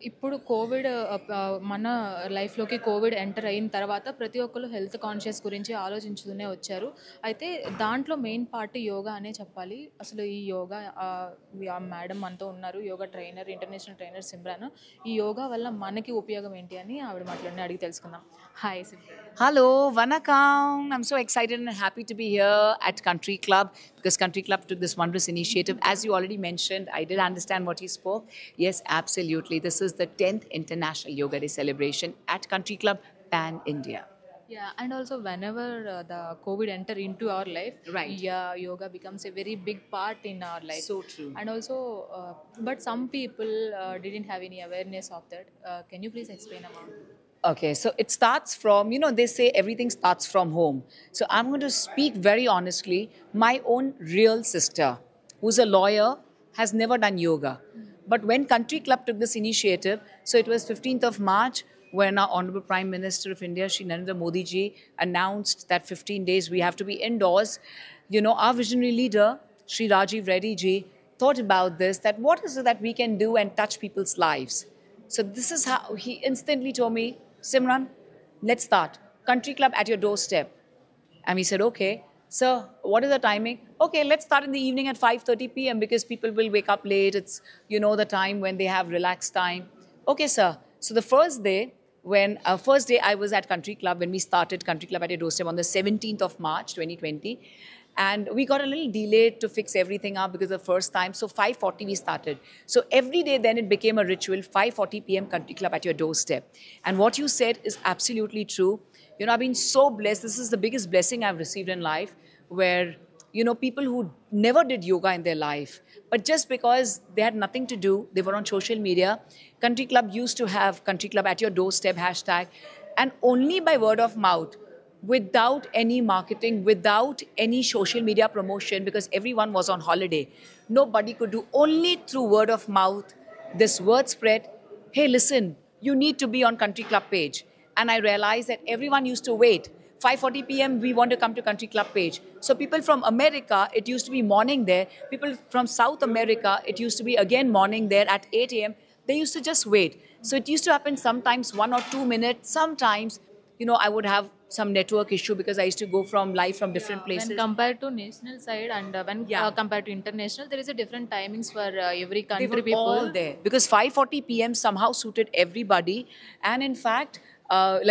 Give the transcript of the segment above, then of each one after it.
ఇప్పుడు కోవిడ్ మన లైఫ్‌లోకి కోవిడ్ ఎంటర్ అయిన తర్వాత ప్రతి ఒక్కళ్ళు హెల్త్ కాన్షియస్ గురించి ఆలోచించుతూనే వచ్చారు. అయితే దాంట్లో మెయిన్ పార్ట్ యోగా అనే చెప్పాలి. అసలు ఈ యోగా మేడం మనతో ఉన్నారు. Yoga trainer, international trainer Simran. ఈ యోగా వల్ల మనకి ఉపయోగం ఏంటి అని ఆవిడ మాటలోనే అడిగి తెలుసుకుందాం. Hi Simran. Hello, Vanakkam. I'm so excited and happy to be here at Country Club because Country Club took this wondrous initiative. As you already mentioned, I did understand what you spoke. Yes, absolutely. This is the 10th International Yoga Day celebration at Country Club Pan India. Yeah, and also whenever the COVID enter into our life, Right. yeah, yoga becomes a very big part in our life. So true. And also, but some people didn't have any awareness of that. Can you please explain about it? Okay, so it starts from, they say everything starts from home. So I'm going to speak very honestly. My own real sister, who's a lawyer, has never done yoga. But when Country Club took this initiative, so it was 15th of March when our Honorable Prime Minister of India, Shri Narendra Modi ji, announced that 15 days we have to be indoors. Our visionary leader, Shri Rajiv Reddy ji, thought about this, that what is it that we can do and touch people's lives? So this is how he instantly told me, Simran, let's start. Country Club at your doorstep. And we said, okay. So what is the timing? Okay, let's start in the evening at 5:30 p.m. because people will wake up late. It's, the time when they have relaxed time. Okay, sir. So the first day I was at Country Club when we started Country Club at your doorstep on the 17th of March, 2020. And we got a little delayed to fix everything up because the first time. So 5:40 we started. So every day then it became a ritual, 5:40 p.m. Country Club at your doorstep. And what you said is absolutely true. I've been so blessed. This is the biggest blessing I've received in life where, people who never did yoga in their life, but just because they had nothing to do, they were on social media. Country Club used to have Country Club at your doorstep hashtag. And only by word of mouth, without any marketing, without any social media promotion, because everyone was on holiday. Nobody could do, only through word of mouth. This word spread, hey, listen, you need to be on Country Club page. And I realized that everyone used to wait. 5:40 p.m., we want to come to Country Club page. So people from America, it used to be morning there. People from South America, it used to be again morning there at 8 a.m. They used to just wait. So it used to happen sometimes 1 or 2 minutes. Sometimes, I would have some network issue because I used to go from live from different places. When compared to national side and when compared to international, there is a different timings for every country They were people. all there because 5:40 p.m. somehow suited everybody. And in fact,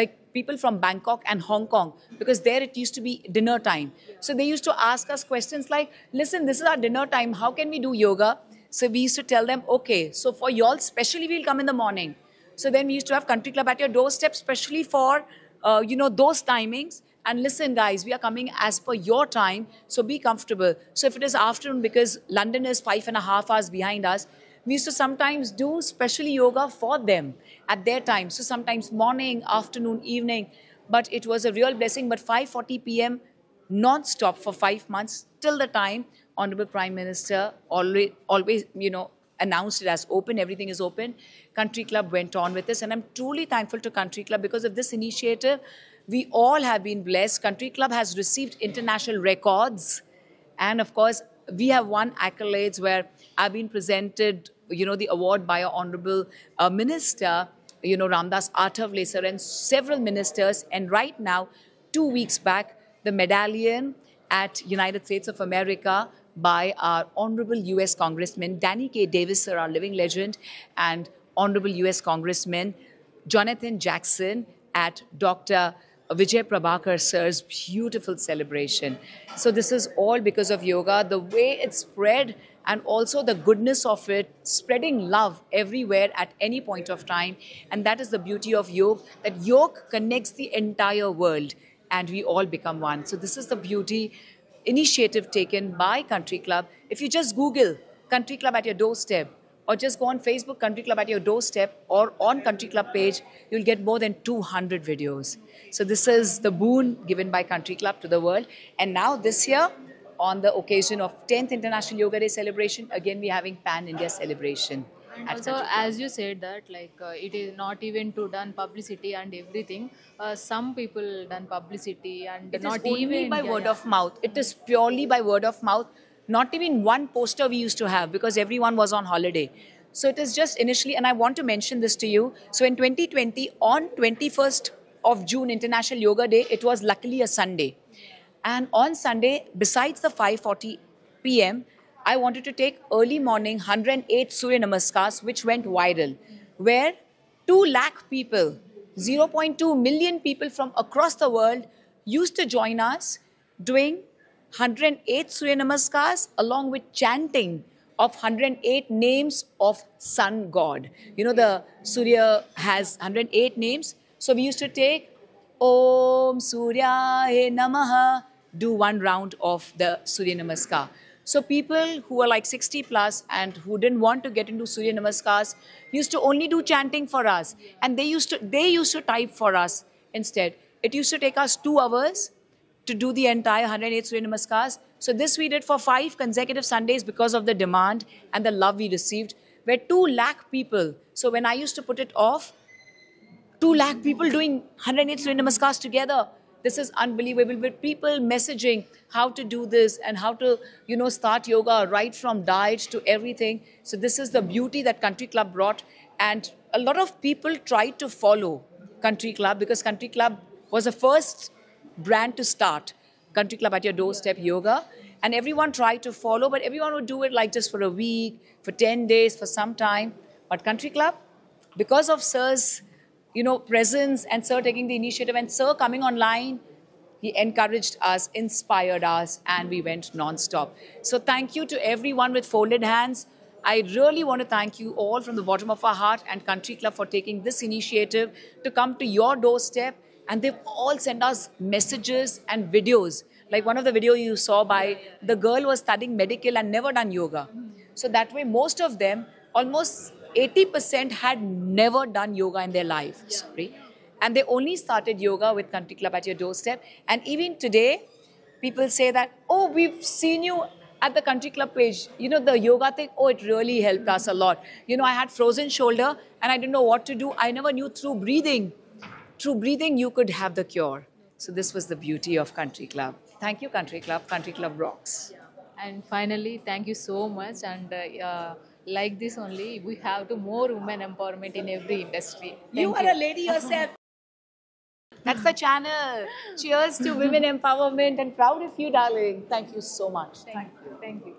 like people from Bangkok and Hong Kong, because there it used to be dinner time. So they used to ask us questions like, listen, this is our dinner time. How can we do yoga? So we used to tell them, okay, so for y'all, specially we'll come in the morning. So then we used to have Country Club at your doorstep, especially for, those timings. And listen, guys, we are coming as per your time, so be comfortable. So if it is afternoon, because London is 5.5 hours behind us, we used to sometimes do specially yoga for them at their time. So sometimes morning, afternoon, evening. But it was a real blessing. But 5:40 p.m. non-stop for 5 months, till the time Honorable Prime Minister always announced it as open, everything is open. Country Club went on with this. And I'm truly thankful to Country Club because of this initiative. We all have been blessed. Country Club has received international records. And of course, we have won accolades where I've been presented, the award by our Honorable Minister, Ramdas Athavale sir, and several ministers. And right now, 2 weeks back, the medallion at United States of America by our Honorable U.S. Congressman Danny K. Davis sir, our living legend, and Honorable U.S. Congressman Jonathan Jackson at Dr. Vijay Prabhakar sir's beautiful celebration. So this is all because of yoga, the way it spread and also the goodness of it, spreading love everywhere at any point of time. And that is the beauty of yoga, that yoga connects the entire world and we all become one. So this is the beauty initiative taken by Country Club. If you just Google Country Club at your doorstep, or just go on Facebook, Country Club at your doorstep, or on Country Club page, you'll get more than 200 videos. So this is the boon given by Country Club to the world. And now this year, on the occasion of 10th International Yoga Day celebration, again we're having Pan-India celebration. And also, as you said that, it is not even to done publicity and everything. Some people done publicity and It not is only even by word of mouth. It is purely by word of mouth. Not even one poster we used to have because everyone was on holiday. So it is just initially, and I want to mention this to you. So in 2020, on 21st of June, International Yoga Day, it was luckily a Sunday. And on Sunday, besides the 5:40 p.m., I wanted to take early morning 108 Surya Namaskars, which went viral, where 2 lakh people, 0.2 million people from across the world used to join us doing 108 Surya Namaskars along with chanting of 108 names of sun god. You know, the Surya has 108 names. So we used to take Om Suryaye Namaha, do one round of the Surya Namaskar. So people who are like 60 plus and who didn't want to get into Surya Namaskars used to only do chanting for us. And they used to type for us instead. It used to take us 2 hours to do the entire 108 Surya Namaskars. So this we did for 5 consecutive Sundays because of the demand and the love we received. Where 2 lakh people. So when I used to put it off, 2 lakh people doing 108 Surya Namaskars together. This is unbelievable. With people messaging how to do this and how to, start yoga right from diet to everything. So this is the beauty that Country Club brought. And a lot of people tried to follow Country Club because Country Club was the first brand to start Country Club at your doorstep yoga. And everyone tried to follow, but everyone would do it like just for a week, for 10 days, for some time. But Country Club, because of Sir's presence and Sir taking the initiative and Sir coming online, he encouraged us, inspired us, and we went non-stop. So thank you to everyone with folded hands. I really want to thank you all from the bottom of our heart and Country Club for taking this initiative to come to your doorstep. And they've all sent us messages and videos. Like one of the videos you saw by the girl was studying medical and never done yoga. So that way, most of them, almost 80% had never done yoga in their life. Sorry. And they only started yoga with Country Club at your doorstep. And even today, people say that, oh, we've seen you at the Country Club page. The yoga thing, oh, it really helped us a lot. I had frozen shoulder and I didn't know what to do. I never knew through breathing you could have the cure. So this was the beauty of Country Club. Thank you, Country Club. Country Club rocks. And finally, thank you so much. And like this only, we have to more women empowerment in every industry. You are a lady yourself. That's the channel. Cheers to women empowerment and proud of you, darling. Thank you so much. Thank you.